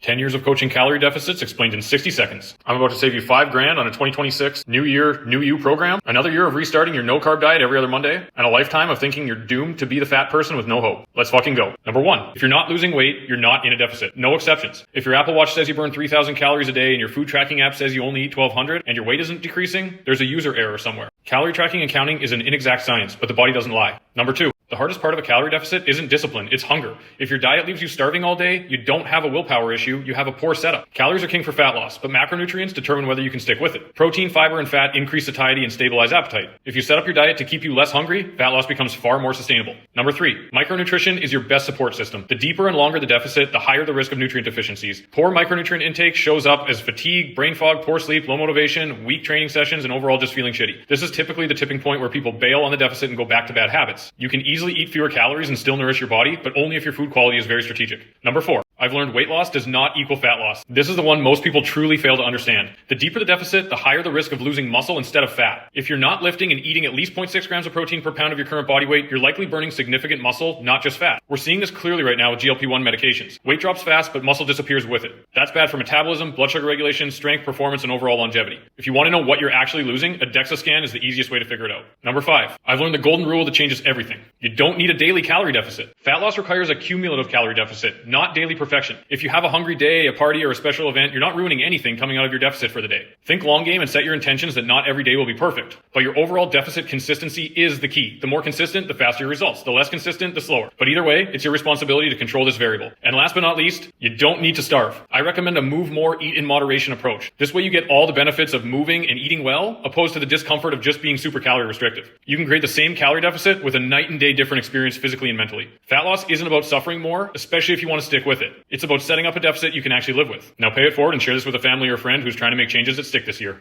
10 years of coaching calorie deficits explained in 60 seconds. I'm about to save you $5,000 on a 2026 New Year, New You program, another year of restarting your no-carb diet every other Monday, and a lifetime of thinking you're doomed to be the fat person with no hope. Let's fucking go. Number 1, if you're not losing weight, you're not in a deficit. No exceptions. If your Apple Watch says you burn 3,000 calories a day and your food tracking app says you only eat 1,200 and your weight isn't decreasing, there's a user error somewhere. Calorie tracking and counting is an inexact science, but the body doesn't lie. Number 2, the hardest part of a calorie deficit isn't discipline, it's hunger. If your diet leaves you starving all day, you don't have a willpower issue, you have a poor setup. Calories are king for fat loss, but macronutrients determine whether you can stick with it. Protein, fiber, and fat increase satiety and stabilize appetite. If you set up your diet to keep you less hungry, fat loss becomes far more sustainable. Number 3, micronutrition is your best support system. The deeper and longer the deficit, the higher the risk of nutrient deficiencies. Poor micronutrient intake shows up as fatigue, brain fog, poor sleep, low motivation, weak training sessions, and overall just feeling shitty. This is typically the tipping point where people bail on the deficit and go back to bad habits. You can easily eat fewer calories and still nourish your body, but only if your food quality is very strategic. Number 4, I've learned weight loss does not equal fat loss. This is the one most people truly fail to understand. The deeper the deficit, the higher the risk of losing muscle instead of fat. If you're not lifting and eating at least 0.6 grams of protein per pound of your current body weight, you're likely burning significant muscle, not just fat. We're seeing this clearly right now with GLP-1 medications. Weight drops fast, but muscle disappears with it. That's bad for metabolism, blood sugar regulation, strength, performance, and overall longevity. If you want to know what you're actually losing, a DEXA scan is the easiest way to figure it out. Number 5, I've learned the golden rule that changes everything. You don't need a daily calorie deficit. Fat loss requires a cumulative calorie deficit, not daily perfection. If you have a hungry day, a party, or a special event, you're not ruining anything coming out of your deficit for the day. Think long game and set your intentions that not every day will be perfect. But your overall deficit consistency is the key. The more consistent, the faster your results. The less consistent, the slower. But either way, it's your responsibility to control this variable. And last but not least, you don't need to starve. I recommend a move more, eat in moderation approach. This way you get all the benefits of moving and eating well, opposed to the discomfort of just being super calorie restrictive. You can create the same calorie deficit with a night and day different experience physically and mentally. Fat loss isn't about suffering more, especially if you want to stick with it. It's about setting up a deficit you can actually live with. Now pay it forward and share this with a family or friend who's trying to make changes that stick this year.